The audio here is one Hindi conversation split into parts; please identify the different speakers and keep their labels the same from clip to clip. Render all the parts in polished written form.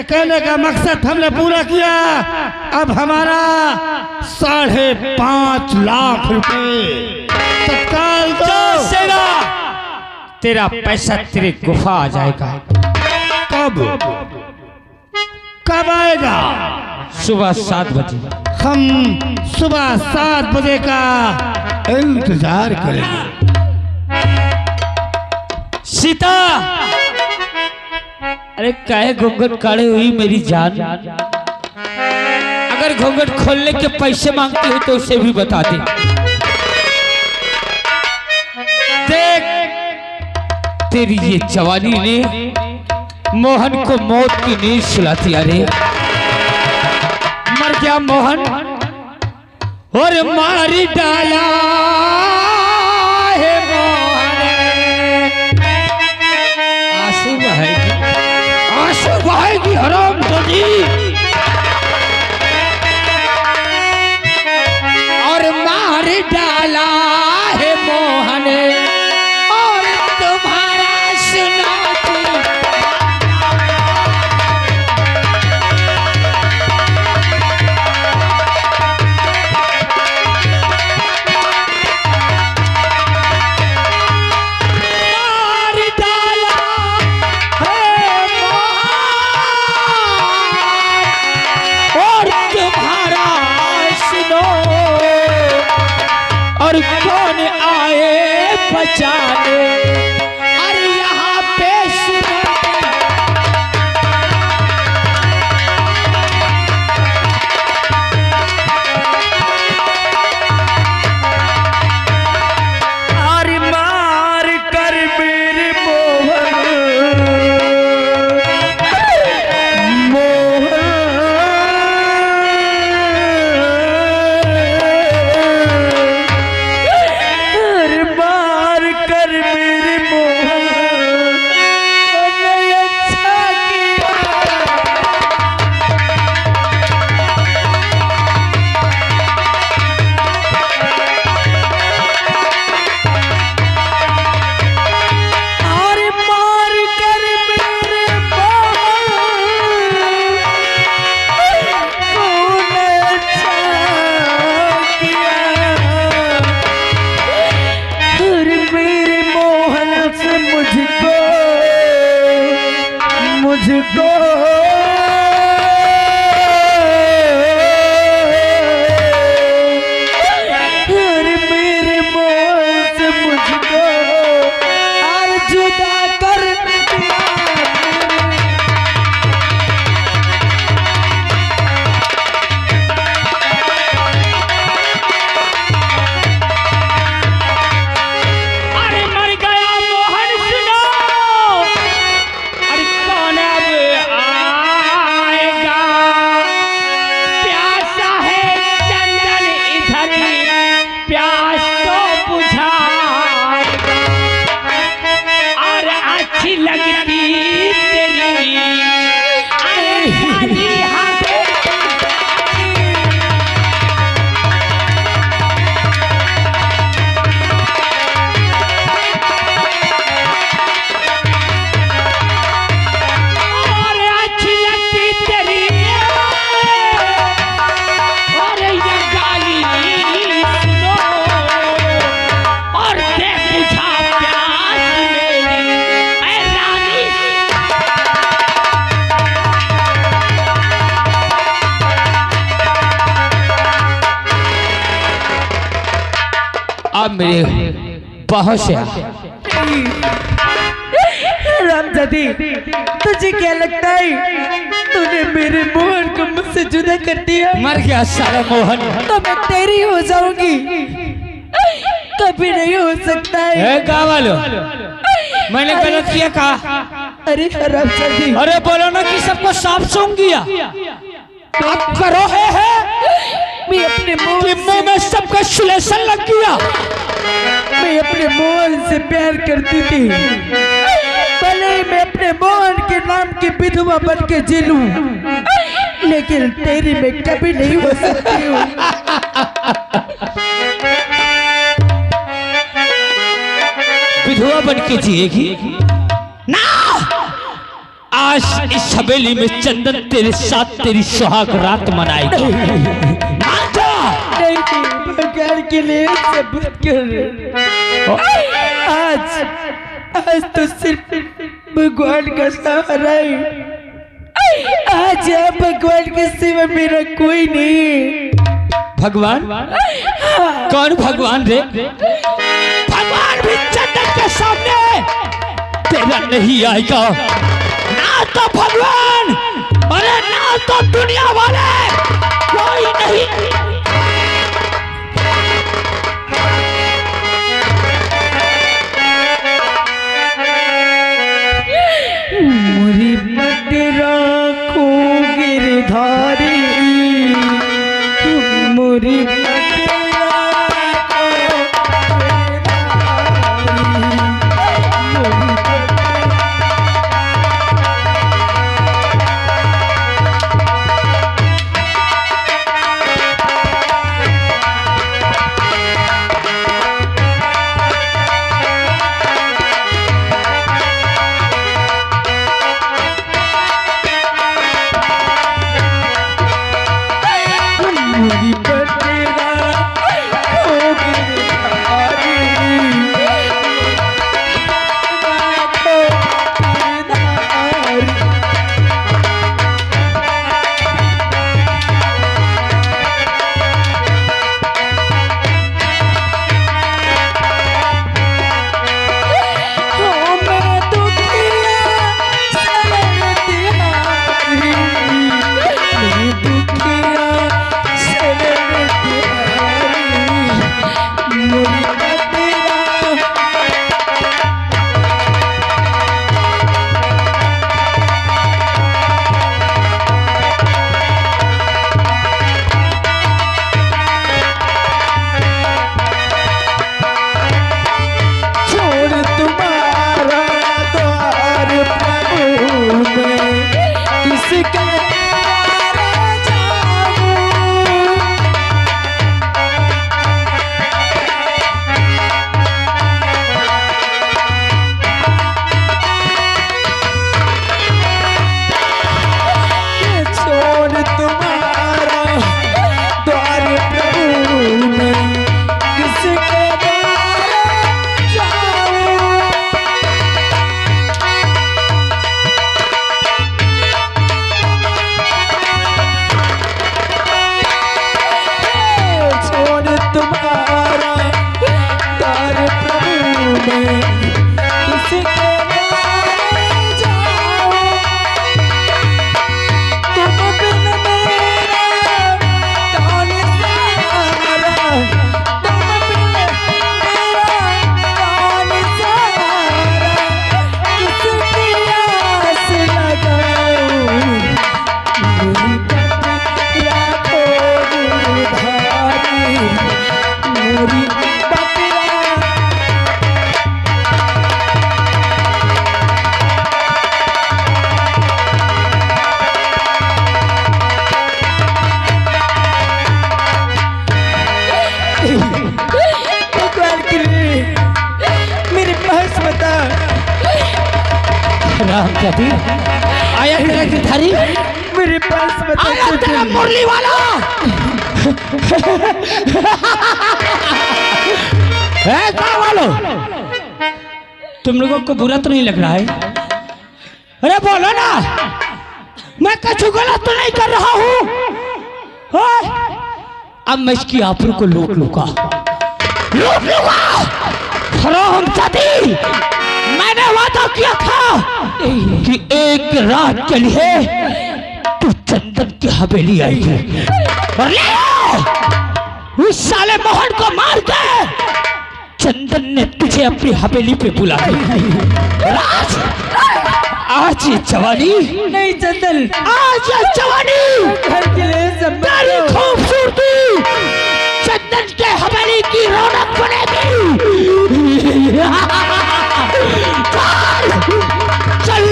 Speaker 1: कहने का मकसद हमने पूरा किया। अब हमारा 5.5 लाख रुपए तत्काल दो।
Speaker 2: तेरा पैसा तेरे गुफा आ जाएगा।
Speaker 1: कब आएगा?
Speaker 2: सुबह 7 बजे।
Speaker 1: हम सुबह 7 बजे का इंतजार करेंगे।
Speaker 2: सीता, अरे काहे घूंघट काढ़े हुई मेरी जान? अगर घूंघट खोलने के पैसे मांगती हो तो उसे भी बता दे। देख, तेरी ये जवानी ने मोहन को मौत की नींद सुलाती। अरे मर गया मोहन और मारी डाला है मोहन। आंसू बहाएगी हराम खोजी, और मार डाला है मोहन और तुम्हारा सुनाती। और कौन आए बचाने? अरे यहाँ पे
Speaker 1: अरे मार कर मेरे मोहन, मुझको मेरे मोहन से मुझको और जुदा कर दिया।
Speaker 2: अरे मर गया मोहन, सुनो। अरे कौन अब आएगा? प्यासा है चंदन इधर, प्यास तो बुझाएगा। और अच्छी लगती तेरी अरे अब मेरे बहुत से
Speaker 3: रामजादी, तुझे क्या लगता है तूने मेरे मोहन को मुझसे जुदा कर दिया?
Speaker 2: मर गया सारा मोहन।
Speaker 3: तो मैं तेरी हो जाऊंगी? कभी नहीं हो सकता है।
Speaker 2: गाँव वालों, मैंने गलत किया कहा?
Speaker 3: अरे रामजादी,
Speaker 2: अरे बोलो ना कि सबको साफ सूंघ गया। आप करो है
Speaker 3: मैं अपने
Speaker 2: मुंह में सबका सुलेशन लग गया।
Speaker 3: मैं अपने मोहन से प्यार करती थी, भले ही मैं अपने मोहन के नाम की विधवा बन के जी लूं, लेकिन तेरी मैं कभी नहीं हो सकती हूँ।
Speaker 2: विधवा बन के जिएगी ना? आज इस हवेली में चंदन तेरे साथ तेरी सुहाग रात मनाएगी। मान जा।
Speaker 3: नहीं भगवान के लिए सबूत कर। आज तो सिर्फ भगवान का सहारा है। आज यहाँ भगवान के सिवा मेरा कोई नहीं।
Speaker 2: भगवान? कौन भगवान रे? भगवान भी चंदन के सामने तेरा नहीं आएगा। ना तो भगवान, अरे ना तो दुनिया वाले, कोई नहीं।
Speaker 3: मुरी पटरा को गिरधारी, मुरी
Speaker 2: राम जाति आया तेरा गिरधारी
Speaker 3: मेरे पास
Speaker 2: आया तेरा मुरली वाला। है गाँव वालों, तुम लोगों को बुरा तो नहीं लग रहा है? अरे बोलो ना, मैं कुछ गलत तो नहीं कर रहा हूँ। अब मैं इसकी आबरू को लूट लूंगा। हराम जाति, मैंने वादा किया था कि एक रात के लिए तू चंदन की हवेली आएगी और ले आओ। उस साले मोहन को मार के चंदन ने तुझे अपनी हवेली पे बुला लिया। आज ये जवानी
Speaker 3: नहीं चंदन,
Speaker 2: आज ये जवानी
Speaker 3: घर के लिए
Speaker 2: तेरी खूबसूरती चंदन के हवेली की रौनक बनेगी। चल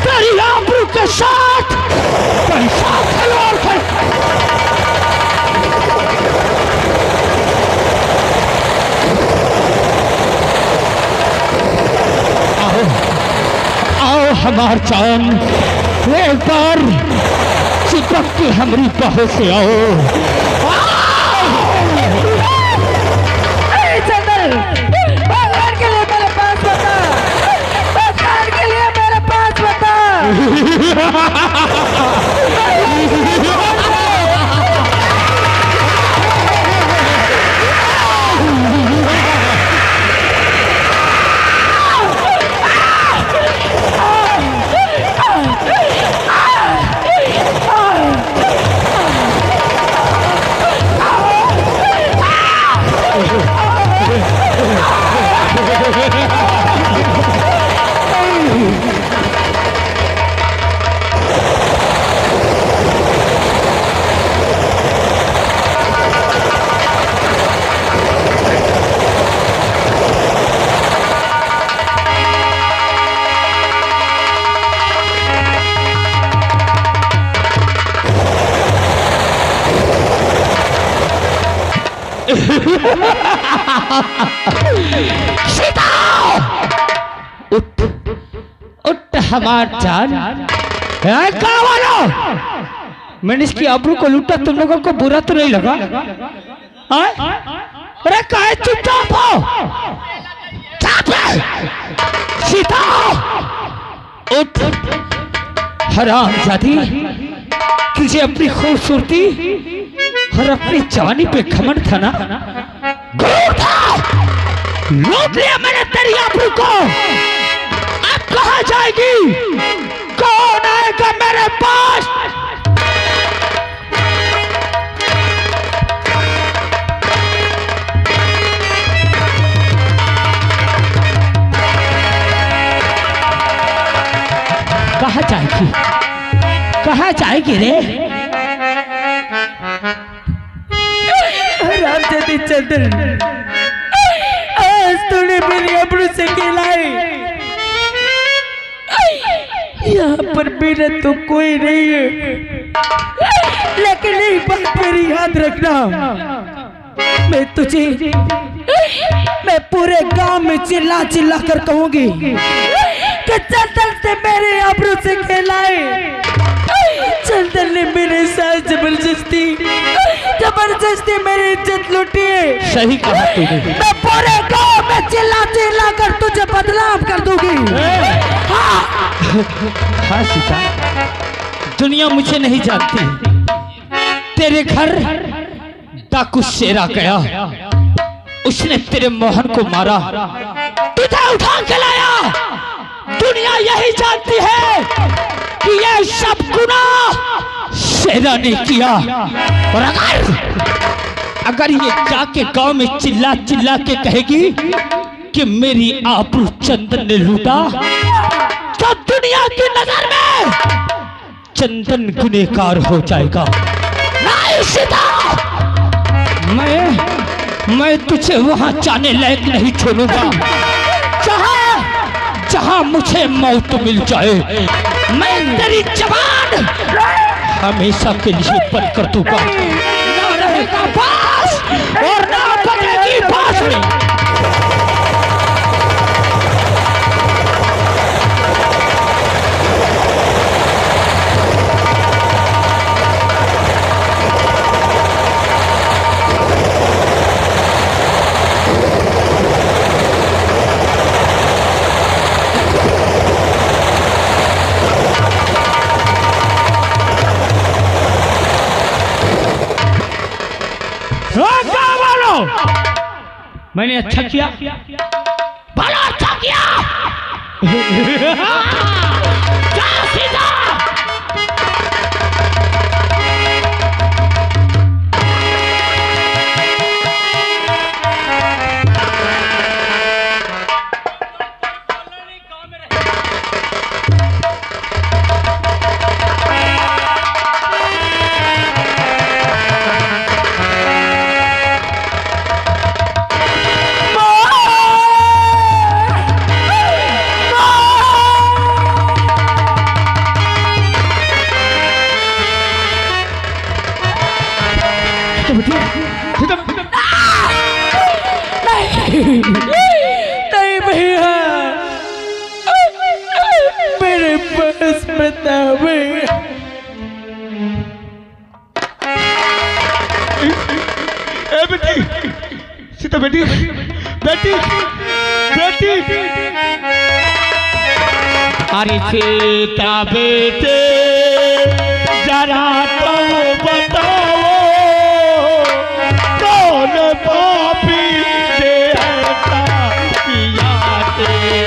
Speaker 2: तेरी आबरू के साथ पैसा खिलवाड़ कर। आओ आओ हमार जान, एक बार चिपक के हमारी बाहों से आओ।
Speaker 3: चंदन, भगवान के लिए मेरे पास बता, भगवान के लिए मेरे पास बता।
Speaker 2: सीता उठ उठ हमार जान। कहाँ वालों, मैंने इसकी आबरू को लूटा, तुम लोगों को बुरा तो नहीं लगा? अरे काहे चुपचाप हो? सीता उठ। हरामजादी, तुझे अपनी खूबसूरती और अपनी जवानी पे घमंड था ना? लूट लिया मैंने तेरी आबरू को। अब कहाँ जाएगी? कौन आएगा मेरे पास? कहाँ जाएगी? कहाँ जाएगी रे?
Speaker 3: रामचंद्र चंदन, आज तूने मेरी आबरू से खिलाई। यहाँ पर मेरा तो कोई नहीं है, लेकिन एक बात मेरी याद रखना, मैं पूरे गांव में चिल्ला चिल्ला कर कहूंगी कि चंदन से मेरे आबरू से खिलाई। चंदन ने मेरे साथ जबरदस्ती मेरी इज्जत लूटी है।
Speaker 2: सही कहा तूने।
Speaker 3: मैं पूरे गांव में चिल्ला चिल्ला कर तुझे बदनाम कर दूंगी।
Speaker 2: हाँ सीता, दुनिया मुझे नहीं जानती। तेरे घर डाकू शेर आ गया, उसने तेरे मोहन को मारा, तुझे उठा के लाया। दुनिया यही जानती है कि ये सब गुनाह शेरा ने किया। और अगर ये जाके गांव में चिल्ला चिल्ला के कहेगी कि मेरी आबरू चंदन ने लूटा, तो दुनिया की नजर में चंदन गुनहगार हो जाएगा। नहीं सीता, मैं तुझे वहां जाने लायक नहीं छोड़ूंगा जहां मुझे मौत मिल जाए। मैं तेरी जवान हमेशा के लिए बंद कर दूंगा। ना रहेगा बांस और ना बजेगी बांसुरी। मैंने अच्छा किया, बड़ा अच्छा किया। जा सीधा।
Speaker 1: बेटी बेटी बेटी
Speaker 2: अरे सीता बेटे जरा तो बताओ
Speaker 1: कौन पापी से ऐसा किया है?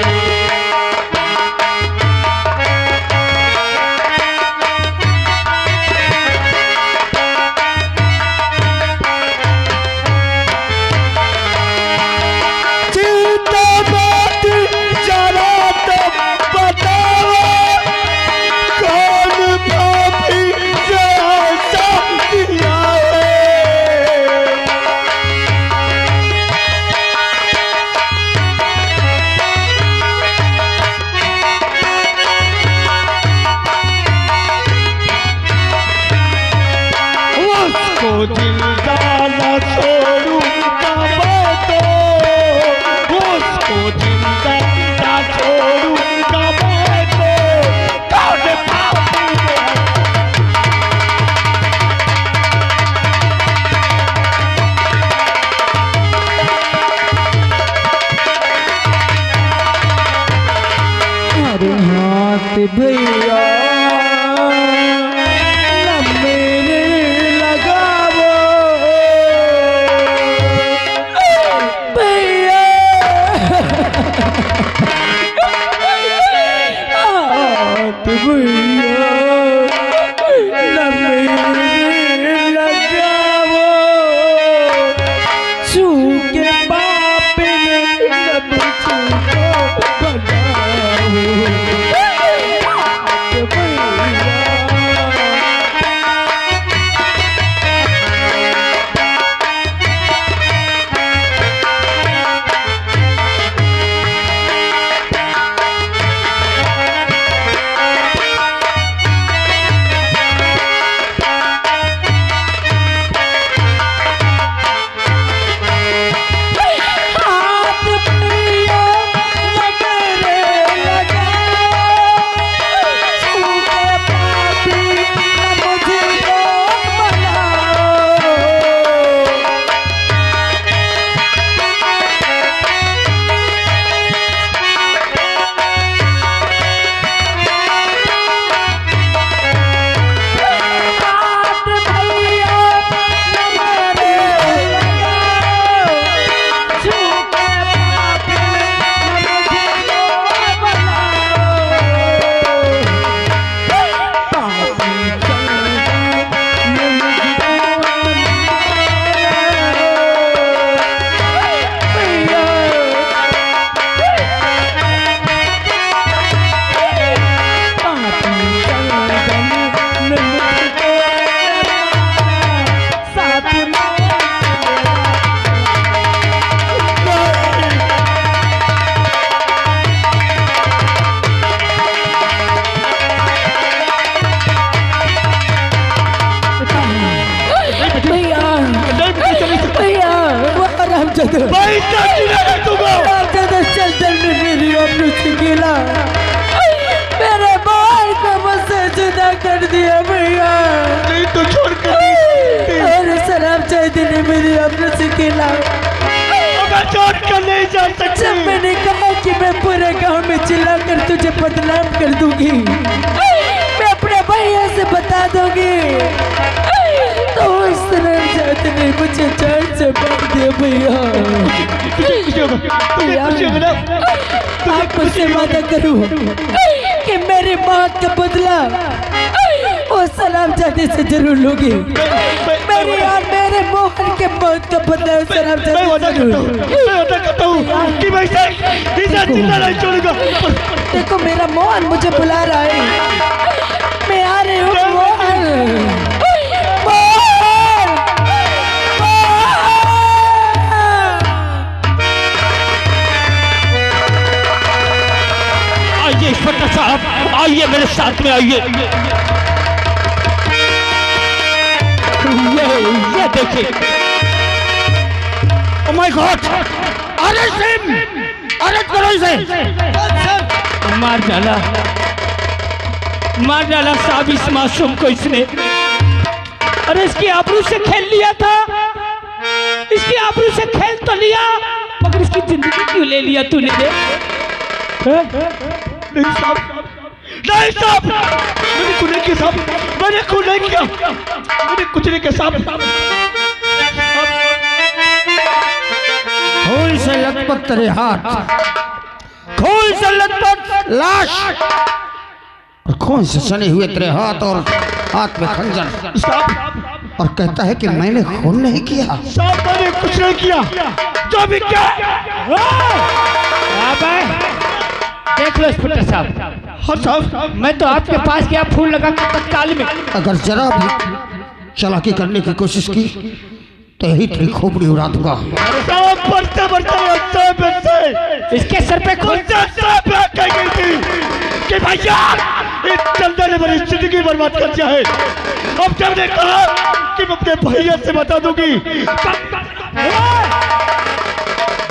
Speaker 3: भैया न मेरे लगावो भैया हाथ भैया न मेरे लगावो छू के बाप ने न मुझको बनाओ मेरे भाई को मुझसे जुदा कर दिया भैया।
Speaker 1: नहीं तो छोड़ कर
Speaker 3: और शराब चाहती ने मेरी अपने से खिला।
Speaker 1: मैं छोड़ कर नहीं जा सकती।
Speaker 3: जब मैंने कहा कि मैं पूरे गांव में चिल्लाकर तुझे बदनाम कर दूंगी, मैं अपने भैया से बता दूंगी, तो उस शराब ने मुझे जान से मार दिया भैया। आप मुझसे वादा करो कि मेरी मौत का बदला वो सलाम जाते से जरूर लोगी। मेरी और मेरे मोहन के मौत का बदला सलाम जाते से जरूर।
Speaker 1: मैं वादा करता हूँ कि मैं इसे जिंदा नहीं छोड़ूंगा।
Speaker 3: देखो मेरा मोहन मुझे बुला रहा है, मैं आ रही हूँ मोहन।
Speaker 2: आइए इंस्पेक्टर साहब, आइए मेरे साथ में आइए। ये देखिए।
Speaker 1: Oh my God, arrest him, arrest करो इसे।
Speaker 2: मार डाला साहब इस मासूम को इसने। अरे इसकी आबरू से खेल लिया था। इसकी आबरू से खेल तो लिया, मगर इसकी जिंदगी क्यों ले लिया तूने?
Speaker 1: नहीं साहब, नहीं साहब, मैंने कुछ नहीं किया साहब, मैंने कुछ नहीं किया, मैंने कुछ नहीं किया साहब। खून से लथपथ तेरे हाथ, खून से लथपथ लाश, और खून से सने हुए तेरे हाथ और हाथ में खंजर साहब, और कहता है कि मैंने खून नहीं किया साहब, मैंने कुछ नहीं किया। जो भी क्या
Speaker 2: देख लो इंस्पेक्टर साहब,
Speaker 1: हाँ साहब,
Speaker 2: मैं तो आपके पास गया फूल लगा के तत्काल में,
Speaker 1: अगर जरा भी चालाकी करने की कोशिश की तो यही तेरी खोपड़ी उड़ा दूंगा। बढ़ते बढ़ते
Speaker 2: इसके सर पे खून
Speaker 1: कह गई थी कि भैया इस चंदा ने मेरी जिंदगी बर्बाद कर दिया है। अब जब ने कहा कि मैं अपने भैया से बता दूंगी।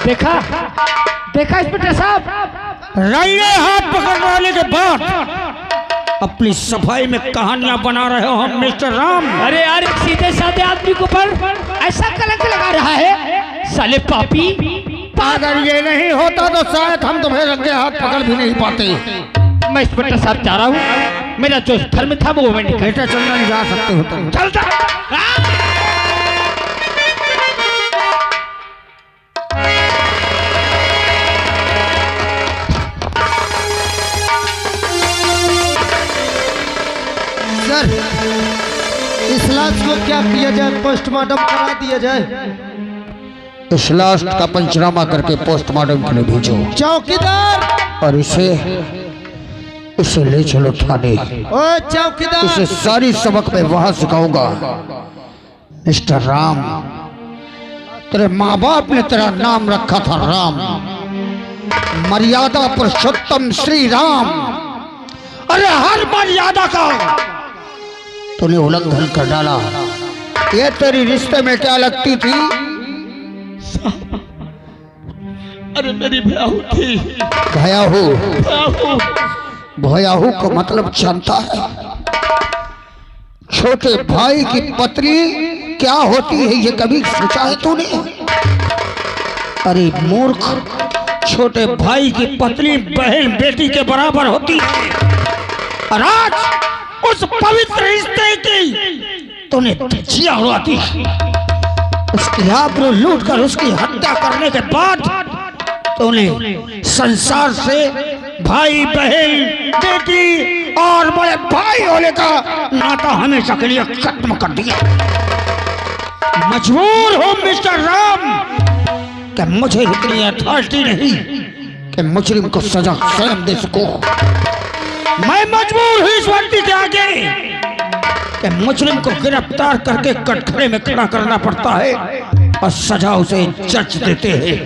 Speaker 2: देखा देखा इंस्पेक्टर साहब,
Speaker 1: राइए हाथ पकड़ने वाले के बाद अपनी सफाई में कहानियां बना रहे हो हम मिस्टर राम।
Speaker 2: अरे यार, सीधे साधे आदमी के ऊपर ऐसा कलंक लगा रहा है, साले पापी।
Speaker 1: अगर ये नहीं होता तो शायद हम तुम्हें रंगे हाथ पकड़ भी नहीं पाते।
Speaker 2: मैं इंस्पेक्टर साहब चाह रहा हूँ, मेरा जो धर्म था वो मैं
Speaker 1: बेटा चलना नहीं जा सकते हो तुम। चलता सर, इस लाश को क्या किया जाए? पोस्टमार्टम करा दिया जाए। इस लाश का पंचनामा करके पोस्टमार्टम के लिए भेजो चौकीदार, और इसे ले चलो थाने। ओ चौकीदार, इसे सारी सबक मैं वहां सिखाऊंगा। मिस्टर राम, तेरे माँ बाप ने तेरा नाम रखा था राम, मर्यादा पुरुषोत्तम श्री राम। अरे हर मर्यादा का तूने उल्लंघन कर डाला। ये तेरी रिश्ते में क्या लगती थी? अरे मेरी भयाहू थी। भयाहू? भयाहू को मतलब जानता है? छोटे भाई की पत्नी क्या होती है ये कभी सोचा है तूने? अरे मूर्ख, छोटे भाई की पत्नी बहन बेटी के बराबर होती है। और आज उस पवित्र रिश्ते की तूने धज्जियां उड़ाती, उसकी आबरू लूट कर उसकी हत्या करने के बाद तूने संसार से भाई बहन बेटी और बड़े भाई होने का नाता हमेशा के लिए खत्म कर दिया। मजबूर हो मिस्टर राम कि मुझे इतनी अथॉरिटी नहीं कि मुजरिम को सजा स्वयं दे सकूं। मैं मजबूर हूं इस व्यक्ति के आगे कि मुजरिम को गिरफ्तार करके कटघरे में खड़ा करना पड़ता है और सजा उसे जज देते हैं,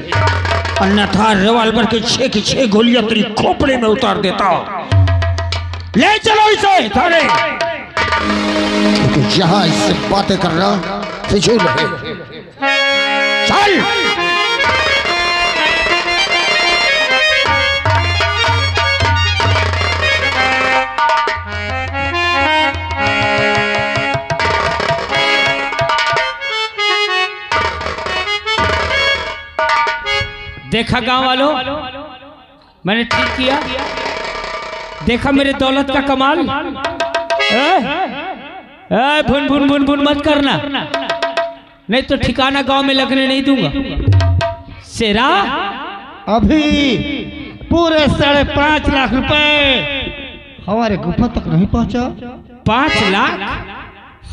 Speaker 1: अन्यथा रिवॉल्वर की 6 की 6 गोलियां तेरी खोपड़ी में उतार देता। ले चलो इसे थाने, क्योंकि यहाँ इससे बातें करना फिजूल है। चल।
Speaker 2: देखा गांव वालों, मैंने ठीक किया। देखा मेरे दौलत का कमाल। भुन भुन भुन भुन मत करना, नहीं तो ठिकाना गांव में लगने नहीं दूंगा। शेरा,
Speaker 1: अभी पूरे 5.5 लाख रुपए हमारे गुफा तक नहीं पहुंचा।
Speaker 2: 5 लाख?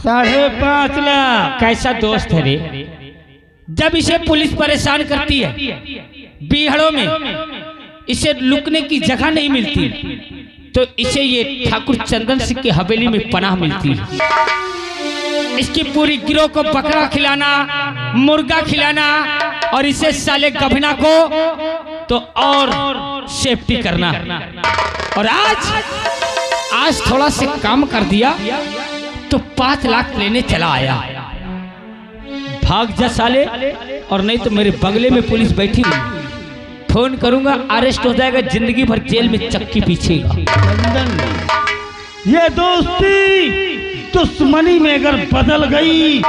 Speaker 1: 5.5 लाख?
Speaker 2: कैसा दोस्त है रे? जब इसे पुलिस परेशान करती है, बीहड़ों में इसे लुकने की जगह नहीं मिलती, तो इसे ये ठाकुर चंदन सिंह की हवेली में पनाह मिलती है। इसकी पूरी गिरोह को बकरा खिलाना, मुर्गा खिलाना और इसे साले गभना को तो और सेफ्टी करना। और आज थोड़ा से काम कर दिया तो 5 लाख लेने चला आया। भाग जा साले, और नहीं तो मेरे बंगले में पुलिस बैठी हुई, फोन करूंगा, अरेस्ट हो जाएगा, जिंदगी भर जेल में चक्की पीछेगा।
Speaker 1: ये दोस्ती दुश्मनी में अगर बदल गई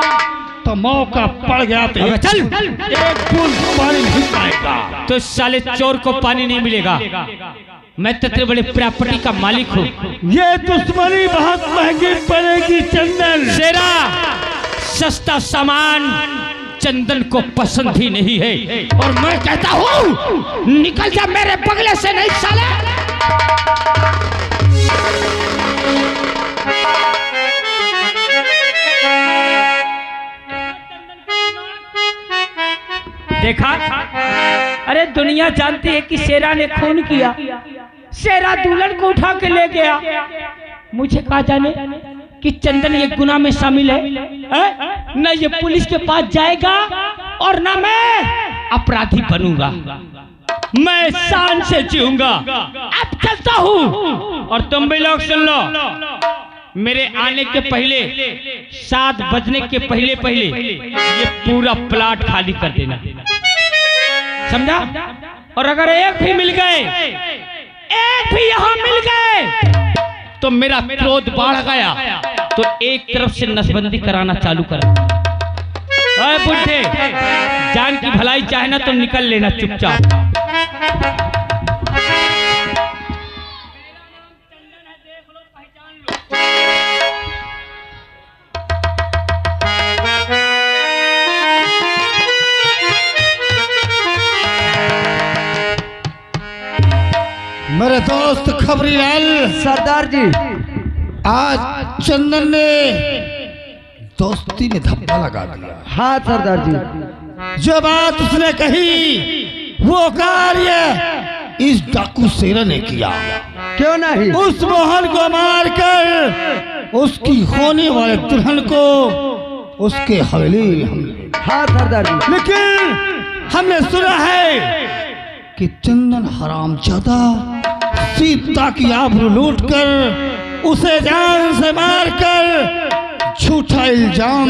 Speaker 1: तो मौका पड़ गया तो
Speaker 2: अबे चल
Speaker 1: एक बूंद पानी नहीं पाएगा।
Speaker 2: तो साले चोर को पानी नहीं मिलेगा। मैं तो तेरे बड़े प्रॉपर्टी का मालिक हूँ।
Speaker 1: ये दुश्मनी बहुत महंगी पड़ेगी चंदन।
Speaker 2: शेरा सस्ता सामान चंदन को पसंद ही नहीं है। और मैं कहता हूँ निकल जा मेरे बगले से, नहीं साले। देखा, अरे दुनिया जानती है कि शेरा ने खून किया। शेरा दुल्हन को उठा के ले गया। मुझे कहा जाने कि चंदन ये गुनाह में शामिल है? न ये पुलिस के पास जाएगा और न मैं अपराधी बनूंगा। मैं शान से जीऊंगा। अब चलता हूँ। और तुम भी लोग सुन लो, मेरे आने के पहले 7 बजने के पहले पहले ये पूरा प्लाट खाली कर देना, समझा? और अगर एक भी मिल गए, एक भी यहाँ मिल गए तो मेरा क्रोध बढ़ गया तो एक तरफ से नसबंदी कराना चालू कर। अरे बुढ़े, जान की भलाई चाहे ना तो निकल लेना चुपचाप।
Speaker 1: मेरे दोस्त खबरीलाल
Speaker 3: सरदार जी,
Speaker 1: आज चंदन ने दोस्ती में धब्बा लगा दिया।
Speaker 3: हाँ सरदार जी,
Speaker 1: जो बात उसने कही वो कार्य इस डाकू शेरा ने किया।
Speaker 3: क्यों नहीं?
Speaker 1: उस मोहन को मारकर उसकी होने वाले दुल्हन को उसके हवेली में हमले।
Speaker 3: हाँ सरदार जी,
Speaker 1: लेकिन हमने सुना है कि चंदन हरामजादा सीता की आबरू लूटकर उसे जान से मारकर झूठा इल्जाम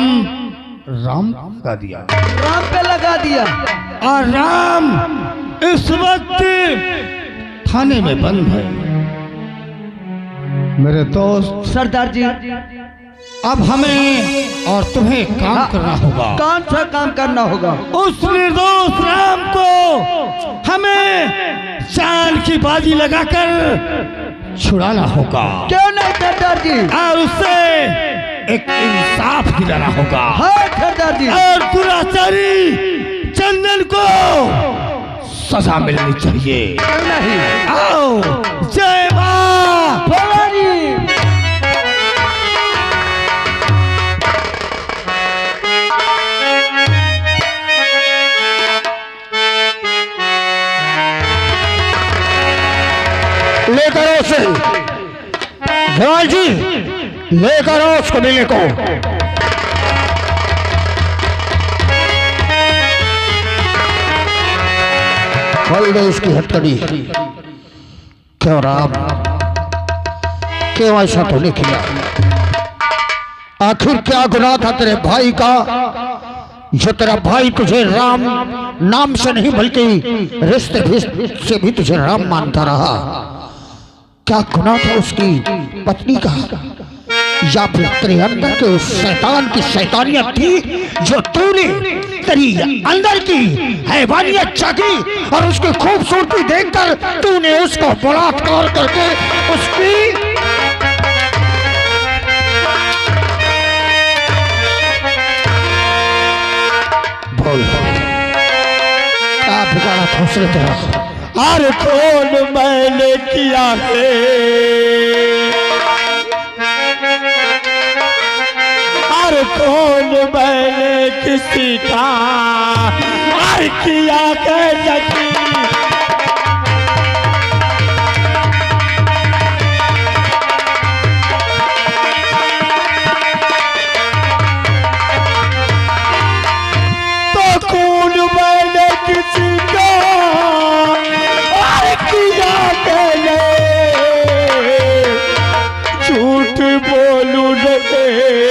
Speaker 1: राम पे लगा दिया।
Speaker 3: राम पे लगा दिया।
Speaker 1: और राम इस वक्त थाने में बंद है। मेरे दोस्त
Speaker 3: सरदार जी,
Speaker 1: अब हमें और तुम्हें काम करना होगा।
Speaker 3: कौन सा काम करना होगा?
Speaker 1: उस निर्दोष राम को हमें जान की बाजी लगाकर छुड़ाना होगा।
Speaker 3: क्यों नहीं सरदार जी?
Speaker 1: और उससे एक इंसाफ दिलाना होगा।
Speaker 3: हाँ सरदार जी।
Speaker 1: और दुराचारी चंदन को सजा मिलनी चाहिए।
Speaker 3: क्यों नहीं?
Speaker 1: आओ, जय मां
Speaker 3: भवानी।
Speaker 1: लेकर उसे भवानी जी, लेकर आओ उसको मिलने को। खोल दे इसकी हथकड़ी। क्यों राम, क्यों ऐसा तूने किया? आखिर क्या गुनाह था तेरे भाई का जो तेरा भाई तुझे राम नाम से नहीं बल्कि रिश्ते से भी तुझे राम मानता रहा? क्या गुनाह था उसकी पत्नी का, या फिर तेरे अंदर के उस शैतान की शैतानियत थी जो तूने तेरी अंदर की हैवानियत जागी और उसकी खूबसूरती देखकर तूने उसको बलात्कार करके उसकी बोल क्या बिगाड़ा था उसने तेरा? अरे कौन मैंने किया है, अरे कौन मैंने किसी का अरे किया कैसे? तो कौन मैंने किसी का किया कैसे? झूठ बोलूं नहीं